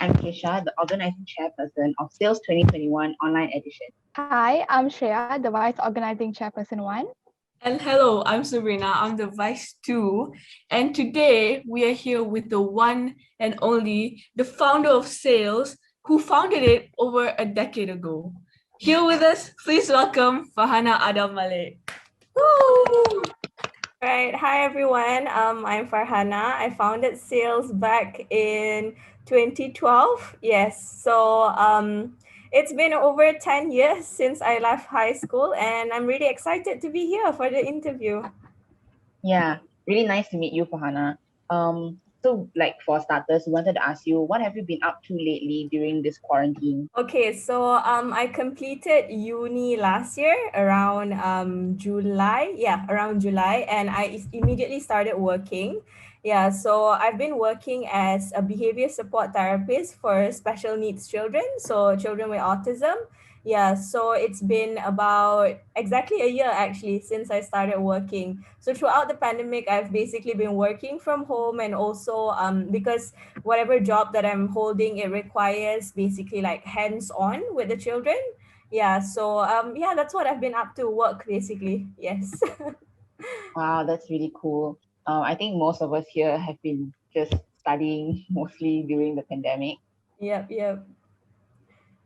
I'm Kesha, the Organising Chairperson of SAEYLS 2021 Online Edition. Hi, I'm Shreya, the Vice Organizing Chairperson 1. And hello, I'm Sabrina, I'm the Vice 2. And today we are here with the one and only, the founder of SAEYLS, who founded it over a decade ago. Here with us, please welcome Farhanah Adam Malik. Woo! Right. Hi, everyone. I'm Farhanah. I founded SAEYLS back in 2012. Yes. So it's been over 10 years since I left high school, and I'm really excited to be here for the interview. Yeah, really nice to meet you, Farhanah. So for starters, we wanted to ask you, what have you been up to lately during this quarantine? Okay, so I completed uni last year around July. Yeah, around July, and I immediately started working. Yeah, so I've been working as a behavior support therapist for special needs children, so children with autism. Yeah, so it's been about exactly a year actually since I started working. So throughout the pandemic, I've basically been working from home, and also because whatever job that I'm holding, it requires basically like hands-on with the children. Yeah, so yeah, that's what I've been up to, work basically. Yes. Wow, that's really cool. I think most of us here have been just studying mostly during the pandemic. Yep. Yeah,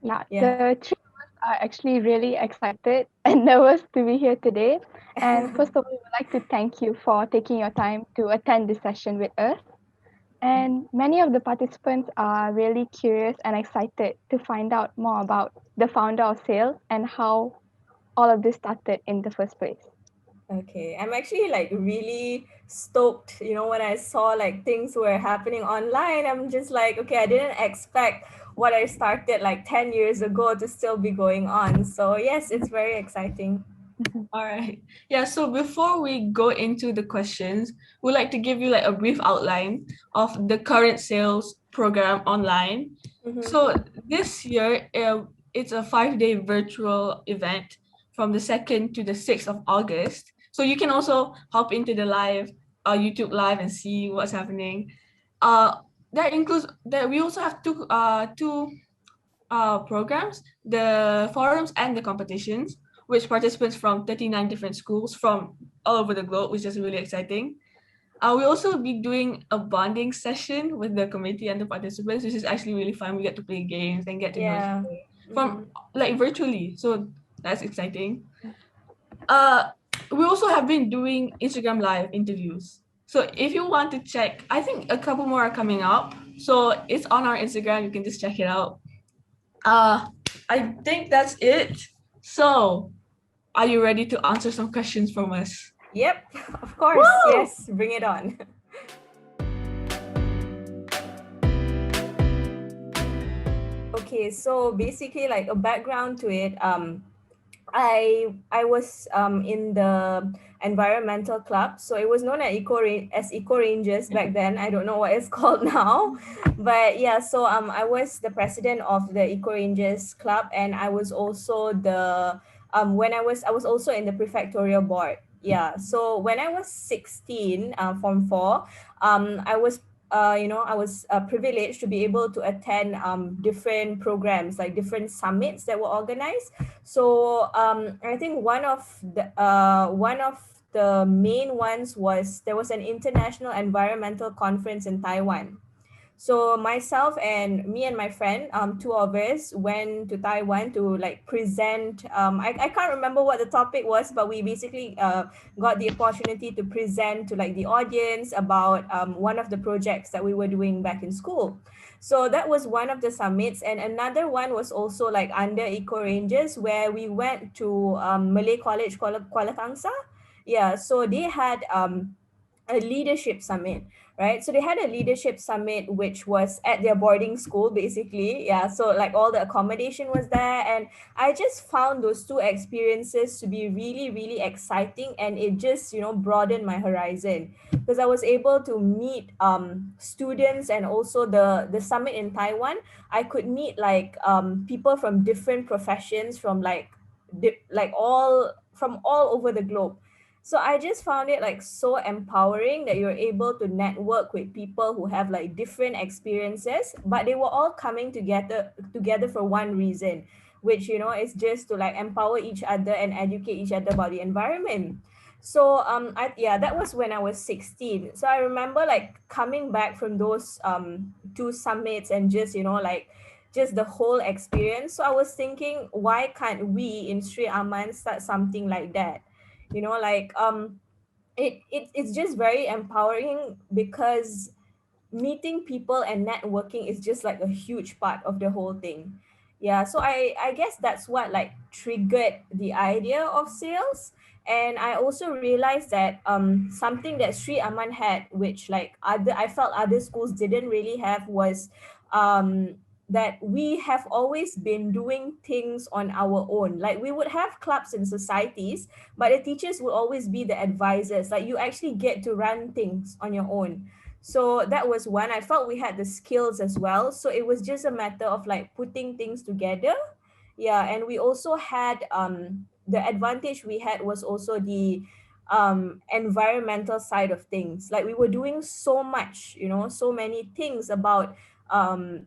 Yeah. the three of us are actually really excited and nervous to be here today. And first of all, we would like to thank you for taking your time to attend this session with us. And many of the participants are really curious and excited to find out more about the founder of SAEYLS and how all of this started in the first place. Okay, I'm actually like really stoked, when I saw like things were happening online. I'm just like, okay, I didn't expect what I started like 10 years ago to still be going on. So yes, it's very exciting. All right. Yeah, so before we go into the questions, we'd like to give you like a brief outline of the current SAEYLS program online. Mm-hmm. So this year, it's a 5-day virtual event from the 2nd to the 6th of August. So you can also hop into the YouTube live and see what's happening. That includes that we also have two programs, the forums and the competitions, which participants from 39 different schools from all over the globe, which is really exciting. We'll also be doing a bonding session with the committee and the participants, which is actually really fun. We get to play games and get to know each other from like virtually. So that's exciting. We also have been doing Instagram live interviews. So if you want to check, I think a couple more are coming up. So it's on our Instagram. You can just check it out. I think that's it. So, are you ready to answer some questions from us? Yep, of course. Woo! Yes, bring it on. Okay, so basically like a background to it, I was in the environmental club, so it was known as Eco Rangers back then. I don't know what it's called now, but yeah. So I was the president of the Eco Rangers club, and I was also the when I was also in the prefectorial board. Yeah. So when I was 16, Form 4, I was I was privileged to be able to attend different programs, like different summits that were organized. So I think one of the main ones was there was an international environmental conference in Taiwan. So myself and me and my friend, two of us went to Taiwan to like present. I can't remember what the topic was, but we basically got the opportunity to present to like the audience about one of the projects that we were doing back in school. So that was one of the summits, and another one was also like under Eco Rangers, where we went to Malay College Kuala Kangsar. Yeah, so they had a leadership summit, right? So they had a leadership summit which was at their boarding school basically. Yeah, so like all the accommodation was there, and I just found those two experiences to be really really exciting, and it just broadened my horizon because I was able to meet students, and also the summit in Taiwan, I could meet like people from different professions from like all over the globe. So I just found it like so empowering that you're able to network with people who have like different experiences, but they were all coming together for one reason, which is just to like empower each other and educate each other about the environment. So that was when I was 16. So I remember like coming back from those two summits and just like just the whole experience. So I was thinking, why can't we in Sri Aman start something like that? Like it's just very empowering, because meeting people and networking is just like a huge part of the whole thing. Yeah, so I guess that's what like triggered the idea of sales. And I also realized that something that Sri Aman had, which like other I felt other schools didn't really have, was um that we have always been doing things on our own. Like we would have clubs and societies, but the teachers will always be the advisors. Like you actually get to run things on your own. So that was one. I felt we had the skills as well. So it was just a matter of like putting things together. Yeah, and we also had the advantage we had was also the environmental side of things. Like we were doing so much, so many things about um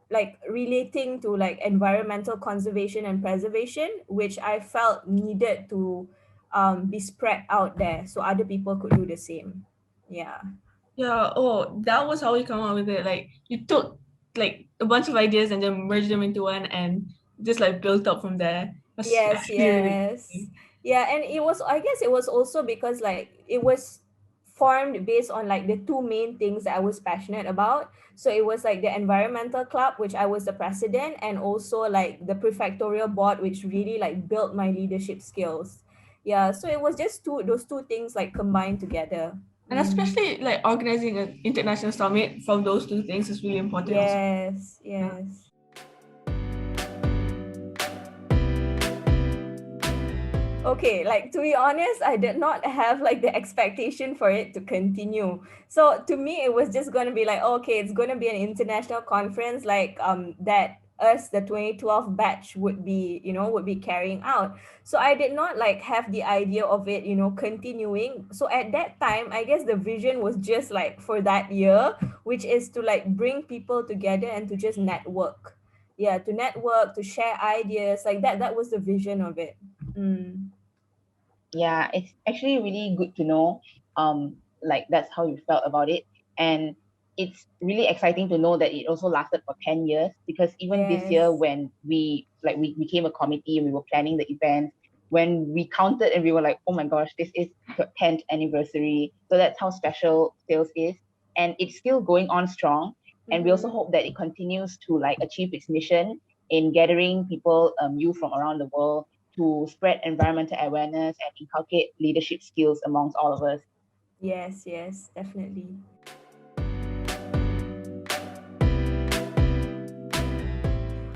like relating to like environmental conservation and preservation, which I felt needed to be spread out there so other people could do the same. Yeah. Yeah, oh, that was how you come up with it. Like you took like a bunch of ideas and then merged them into one and just like built up from there. That's Yes, actually really yes. Yeah, and it was, I guess it was also because like it was formed based on like the two main things that I was passionate about. So it was like the environmental club, which I was the president, and also like the prefectorial board, which really like built my leadership skills. Yeah, so it was just those two things like combined together. and especially like organizing an international summit from those two things is really important also. Yes, Yeah. yes. Okay, like to be honest, I did not have like the expectation for it to continue. So to me, it was just gonna be like, okay, it's gonna be an international conference, like that us the 2012 batch would be carrying out. So I did not like have the idea of it, continuing. So at that time, I guess the vision was just like for that year, which is to like bring people together and to just network. Yeah, to network, to share ideas, like that. That was the vision of it. Mm. Yeah, it's actually really good to know like that's how you felt about it. And it's really exciting to know that it also lasted for 10 years, because even this year Yes. when we became a committee and we were planning the event, when we counted and we were like, oh my gosh, this is the 10th anniversary. So that's how special sales is. And it's still going on strong. And we also Mm-hmm. hope that it continues to like achieve its mission in gathering people, youth from around the world, to spread environmental awareness and inculcate leadership skills amongst all of us. Yes, yes, definitely.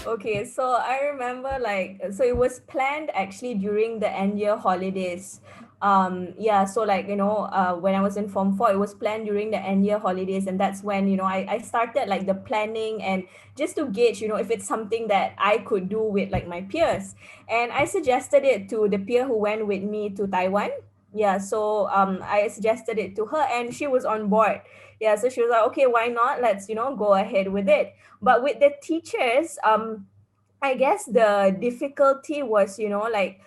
Okay, so I remember like so it was planned actually during the end year holidays. Yeah, so like when I was in Form 4, it was planned during the end year holidays, and that's when I started like the planning, and just to gauge if it's something that I could do with like my peers. And I suggested it to the peer who went with me to Taiwan. Yeah, so I suggested it to her and she was on board. Yeah, so she was like, okay, why not? Let's go ahead with it. But with the teachers, I guess the difficulty was, like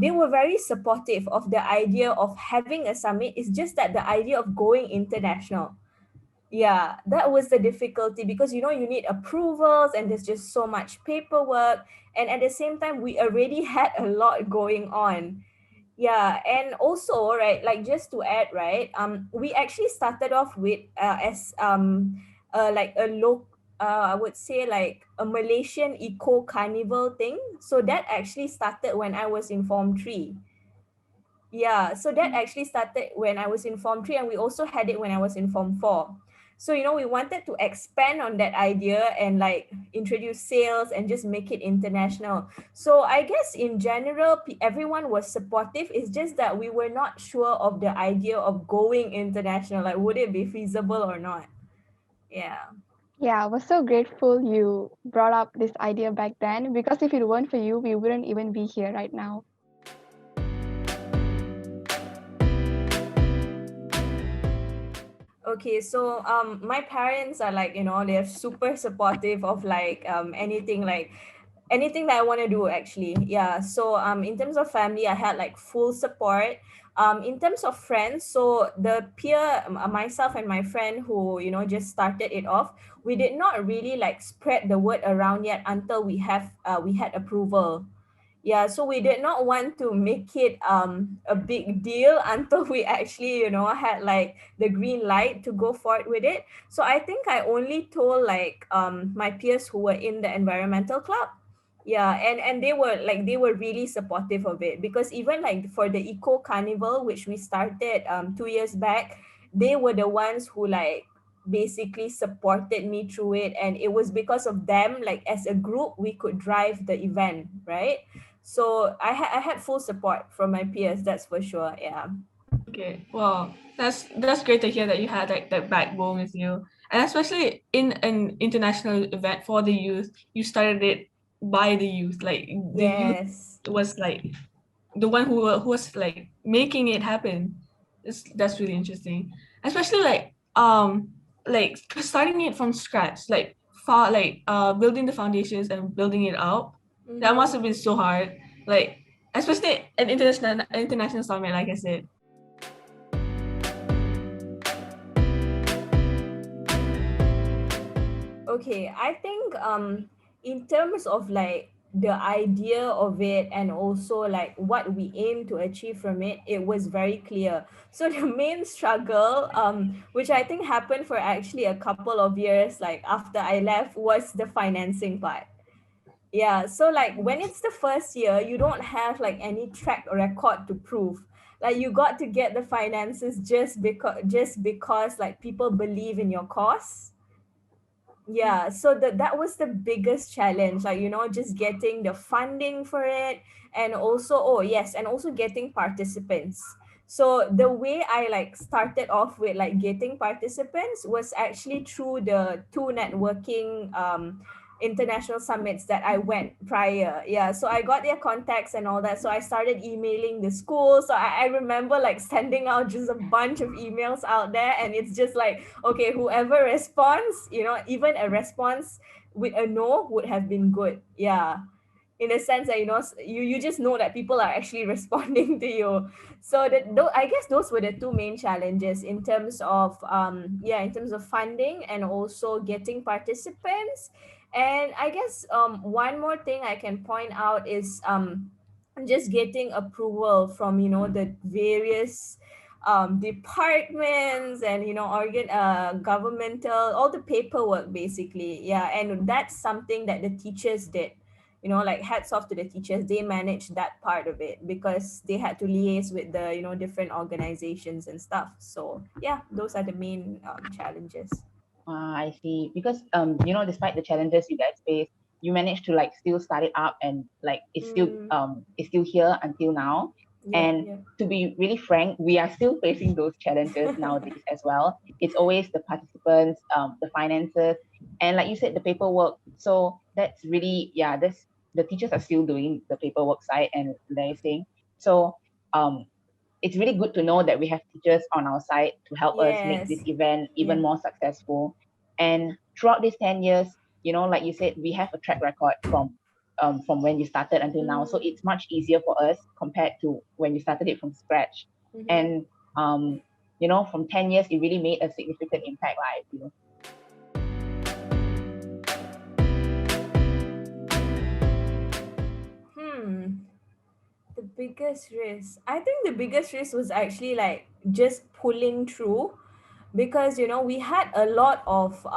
they were very supportive of the idea of having a summit. It's just that the idea of going international, yeah, that was the difficulty, because you need approvals and there's just so much paperwork, and at the same time we already had a lot going on. Yeah, and also, right, like just to add, right, we actually started off with as like a low I would say like a Malaysian eco carnival thing. So that actually started when I was in Form 3. Yeah, so that actually started when I was in Form 3, and we also had it when I was in Form 4. So, we wanted to expand on that idea and like introduce sales and just make it international. So, I guess in general, everyone was supportive. It's just that we were not sure of the idea of going international. Like, would it be feasible or not? Yeah. Yeah, I was so grateful you brought up this idea back then, because if it weren't for you, we wouldn't even be here right now. Okay, so my parents are like, they're super supportive of like anything that I want to do actually. Yeah. So in terms of family, I had like full support. In terms of friends, so the peer, myself and my friend who just started it off, we did not really like spread the word around yet until we had approval. Yeah, so we did not want to make it a big deal until we actually had like the green light to go forward with it. So I think I only told like my peers who were in the environmental club. Yeah, and they were really supportive of it, because even like for the eco carnival which we started 2 years back, they were the ones who like basically supported me through it, and it was because of them, like as a group we could drive the event, right? So I had full support from my peers, that's for sure. Yeah. Okay, well, that's great to hear that you had like that backbone with you, and especially in an international event for the youth, you started it by the youth. Like the youth Yes. was like the one who was like making it happen. That's really interesting, especially like starting it from scratch, like building the foundations and building it up. That must Mm-hmm. have been so hard. Like especially an international summit, like I said. Okay, I think in terms of like the idea of it and also like what we aim to achieve from it, it was very clear. So the main struggle, which I think happened for actually a couple of years like after I left, was the financing part. Yeah, so like when it's the first year, you don't have like any track or record to prove. Like you got to get the finances just because like people believe in your cause. Yeah, so that was the biggest challenge, like just getting the funding for it, and also, oh yes, and also getting participants. So the way I like started off with like getting participants was actually through the two networking international summits that I went prior. Yeah, so I got their contacts and all that, so I started emailing the schools. So I remember like sending out just a bunch of emails out there, and it's just like, okay, whoever responds, even a response with a no would have been good. Yeah, in a sense that you just know that people are actually responding to you. So I guess those were the two main challenges in terms of in terms of funding and also getting participants. And I guess one more thing I can point out is just getting approval from the various departments and governmental, all the paperwork basically. Yeah, and that's something that the teachers did. Like hats off to the teachers, they managed that part of it because they had to liaise with the different organizations and stuff. So yeah, those are the main challenges. I see. Because despite the challenges you guys face, you managed to like still start it up, and like Mm, it's still here until now. yeah, And yeah. to be really frank, we are still facing those challenges nowadays as well. It's always the participants, the finances, and like you said, the paperwork. So that's really, yeah, that's the teachers are still doing the paperwork side and liaising. So um it's really good to know that we have teachers on our side to help us make this Yes. event even Yeah. more successful. And throughout these 10 years, like you said, we have a track record from when you started until now. So Mm, it's much easier for us compared to when you started it from scratch. mm-hmm. And from 10 years, it really made a significant impact, I feel. Hmm. The biggest risk. I think the biggest risk was actually like just pulling through, because we had a lot of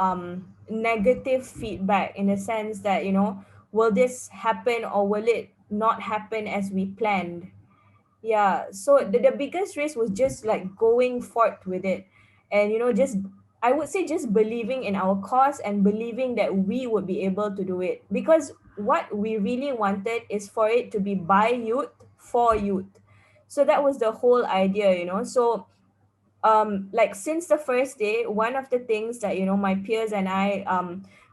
negative feedback in the sense that will this happen or will it not happen as we planned. Yeah, so the biggest risk was just like going forth with it, and just, I would say, just believing in our cause and believing that we would be able to do it, because what we really wanted is for it to be by youth for youth. So that was the whole idea. So like since the first day, one of the things that my peers and I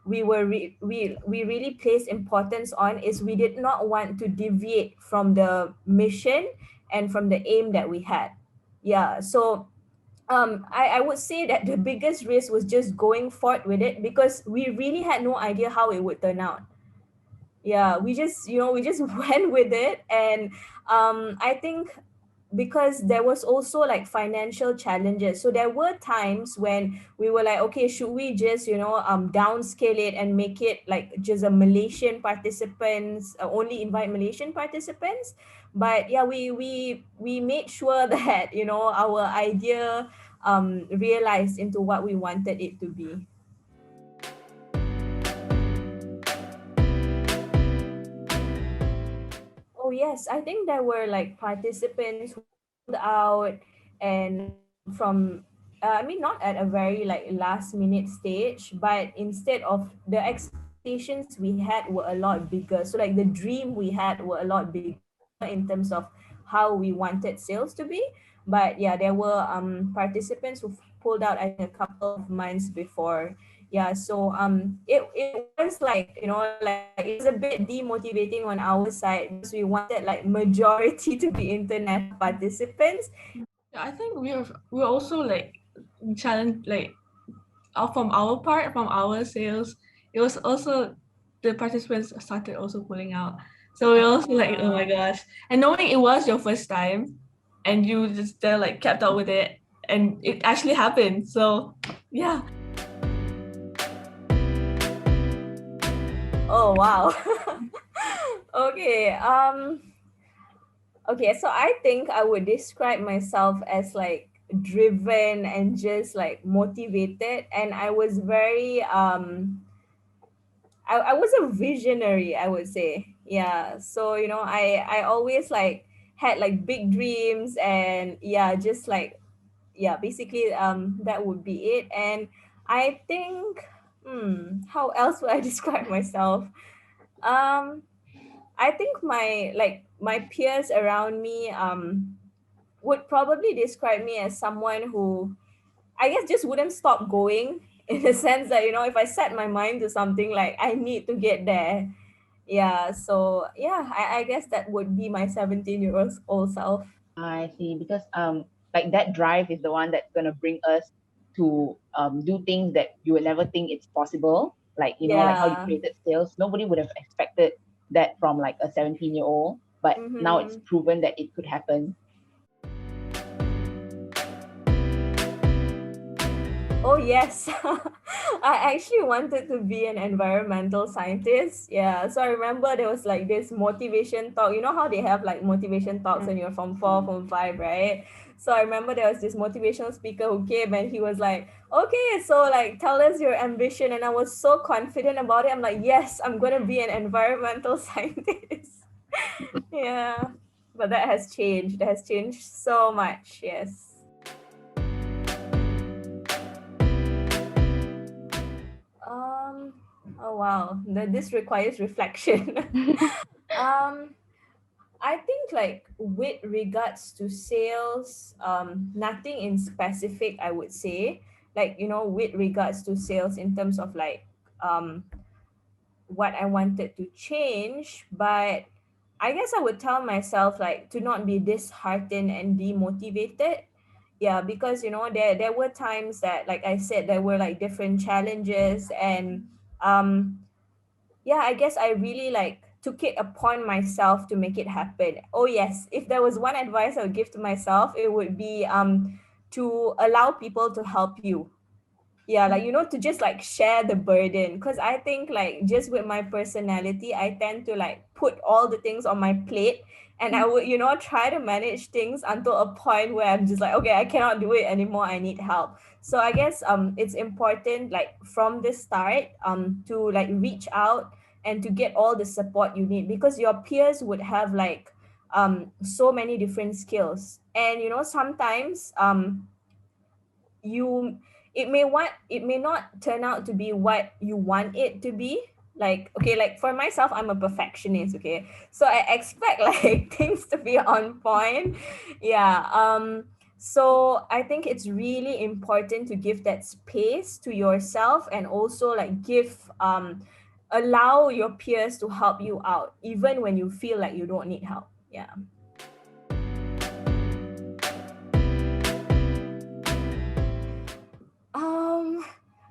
we really placed importance on is we did not want to deviate from the mission and from the aim that we had. Yeah, so I would say that the biggest risk was just going forward with it because we really had no idea how it would turn out. Yeah, we just went with it. And I think because there was also like financial challenges, so there were times when we were like, okay, should we just downscale it and make it like just a Malaysian participants, only invite Malaysian participants. But yeah, we made sure that our idea realized into what we wanted it to be. Oh yes, I think there were like participants who pulled out, and from I mean, not at a very like last minute stage, but instead of the expectations we had were a lot bigger. So like the dream we had were a lot bigger in terms of how we wanted sales to be. But yeah, there were participants who pulled out I think a couple of months before. Yeah, so it was like like it was a bit demotivating on our side because we wanted like majority to be international participants. Yeah, I think we're also like challenged, like from our part, from our sales, it was also the participants started also pulling out. So we also like, oh my gosh. And knowing it was your first time and you just like kept up with it and it actually happened. So yeah. Oh wow. Okay. Okay, so I think I would describe myself as like driven and just like motivated, and I was very I was a visionary, I would say. Yeah. So, I always like had like big dreams, and yeah, just like yeah, basically that would be it. And I think how else would I describe myself? Um I think my peers around me would probably describe me as someone who I guess just wouldn't stop going in the sense that if I set my mind to something, like I need to get there. Yeah, so yeah, I guess that would be my 17-year-old self. I see, because like that drive is the one that's gonna bring us to do things that you would never think it's possible. Like like how you Yeah. created sales. Nobody would have expected that from like a 17-year-old, but now it's Mm-hmm. proven that it could happen. Oh yes. I actually wanted to be an environmental scientist. Yeah. So I remember there was like this motivation talk. You know how they have like motivation talks when you're from 4, from 5, right? So I remember there was this motivational speaker who came and he was like, okay, so like tell us your ambition. And I was so confident about it. I'm like, yes, I'm gonna be an environmental scientist. Yeah. But that has changed. That has changed so much. Yes. Um, oh wow, this requires reflection. um, I think like with regards to sales, nothing in specific I would say. Like, with regards to sales in terms of like what I wanted to change, but I guess I would tell myself like to not be disheartened and demotivated. Yeah, because there were times that, like I said, there were like different challenges, and um yeah, I guess I really like took it upon myself to make it happen. Oh yes, if there was one advice I would give to myself, it would be to allow people to help you. Yeah, like to just like share the burden, because I think like just with my personality I tend to like put all the things on my plate, and I would try to manage things until a point where I'm just like, okay, I cannot do it anymore, I need help. So I guess it's important like from the start to like reach out and to get all the support you need, because your peers would have like so many different skills, and sometimes you it may not turn out to be what you want it to be. Like, okay, like for myself, I'm a perfectionist, okay, so I expect like things to be on point. Yeah. So I think it's really important to give that space to yourself, and also like allow your peers to help you out even when you feel like you don't need help. Yeah.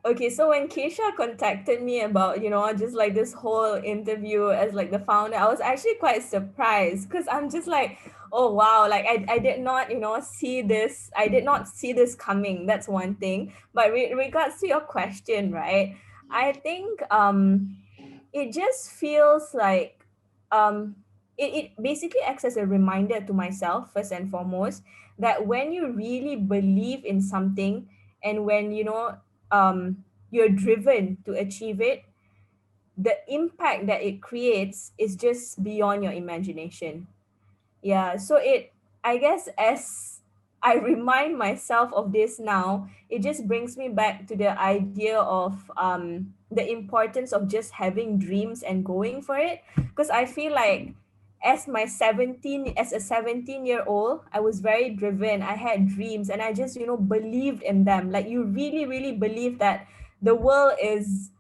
Okay, so when Keisha contacted me about, just like this whole interview as like the founder, I was actually quite surprised because I'm just like, oh wow, like I did not, see this. I did not see this coming. That's one thing. But regards to your question, right? I think it just feels like um it basically acts as a reminder to myself first and foremost that when you really believe in something and when you're driven to achieve it, the impact that it creates is just beyond your imagination. Yeah, so I guess as I remind myself of this now, it just brings me back to the idea of the importance of just having dreams and going for it. Because I feel like as a 17-year-old, I was very driven. I had dreams and I just, believed in them. Like you really, really believe that the world is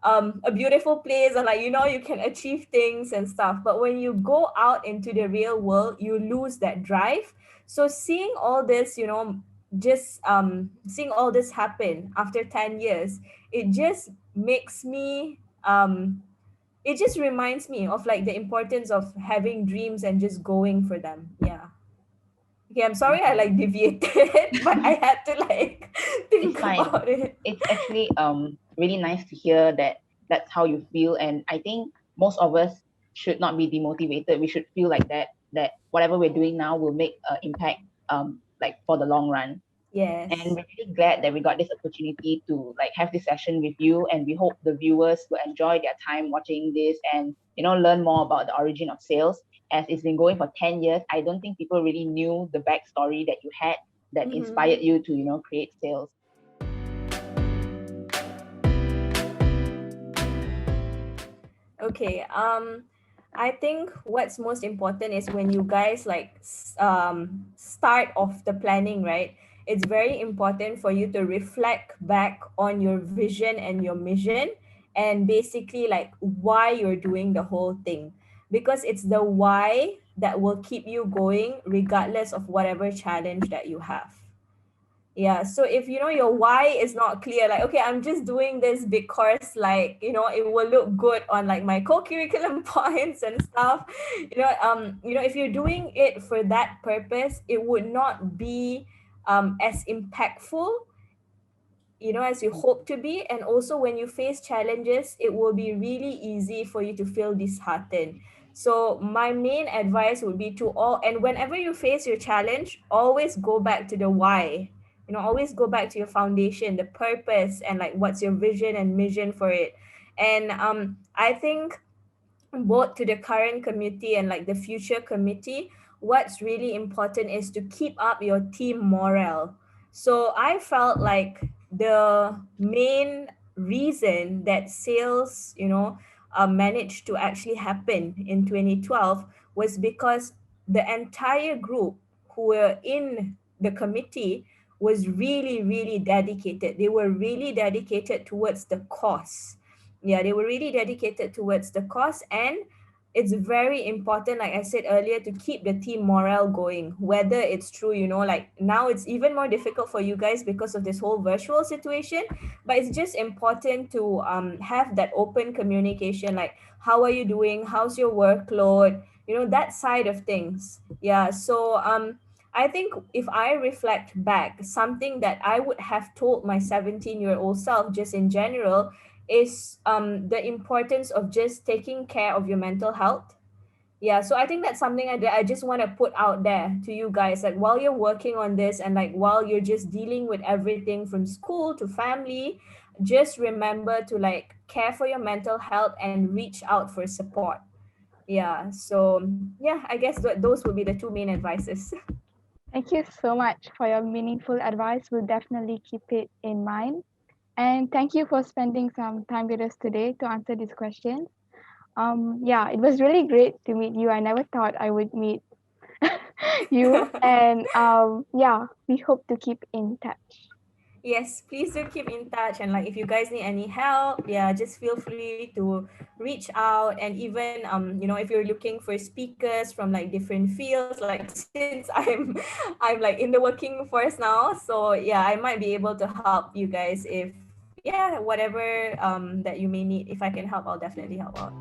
a beautiful place and like you can achieve things and stuff, but when you go out into the real world you lose that drive. So seeing all this, just seeing all this happen after 10 years, it just makes me it just reminds me of like the importance of having dreams and just going for them. Yeah. Okay, I'm sorry I like deviated, but I had to like It's think fine. about it. It's actually really nice to hear that that's how you feel, and I think most of us should not be demotivated. We should feel like that whatever we're doing now will make an impact like for the long run. And Yes. we're really glad that we got this opportunity to like have this session with you, and we hope the viewers will enjoy their time watching this and learn more about the origin of sales. As it's been going for 10 years, I don't think people really knew the backstory that you had that Mm-hmm. inspired you to create sales. Okay. I think what's most important is when you guys like start off the planning, right? It's very important for you to reflect back on your vision and your mission and basically like why you're doing the whole thing. Because it's the why that will keep you going regardless of whatever challenge that you have. Yeah, so if your why is not clear, like okay, I'm just doing this because like it will look good on like my co-curriculum points and stuff. If you're doing it for that purpose, it would not be as impactful as you hope to be. And also when you face challenges, it will be really easy for you to feel disheartened. So my main advice would be to all, and whenever you face your challenge, always go back to the why. Always go back to your foundation, the purpose, and like what's your vision and mission for it. And I think both to the current committee and like the future committee, what's really important is to keep up your team morale. So I felt like the main reason that sales, managed to actually happen in 2012 was because the entire group who were in the committee was really, really dedicated. They were really dedicated towards the cause. Yeah, they were really dedicated towards the cause. And it's very important, like I said earlier, to keep the team morale going, whether it's true, like now it's even more difficult for you guys because of this whole virtual situation, but it's just important to have that open communication, like how are you doing, how's your workload, that side of things. Yeah, so I think if I reflect back, something that I would have told my 17-year-old self just in general is the importance of just taking care of your mental health. Yeah, so I think that's something I just want to put out there to you guys, like while you're working on this and like while you're just dealing with everything from school to family, just remember to like care for your mental health and reach out for support. Yeah, so yeah, I guess those would be the two main advices. Thank you so much for your meaningful advice. We'll definitely keep it in mind. And thank you for spending some time with us today to answer these questions. Yeah, it was really great to meet you. I never thought I would meet you. And yeah, we hope to keep in touch. Yes, please do keep in touch. And like if you guys need any help, yeah, just feel free to reach out. And even if you're looking for speakers from like different fields, like since I'm like in the working force now, so yeah, I might be able to help you guys if yeah, whatever that you may need, if I can help, I'll definitely help out.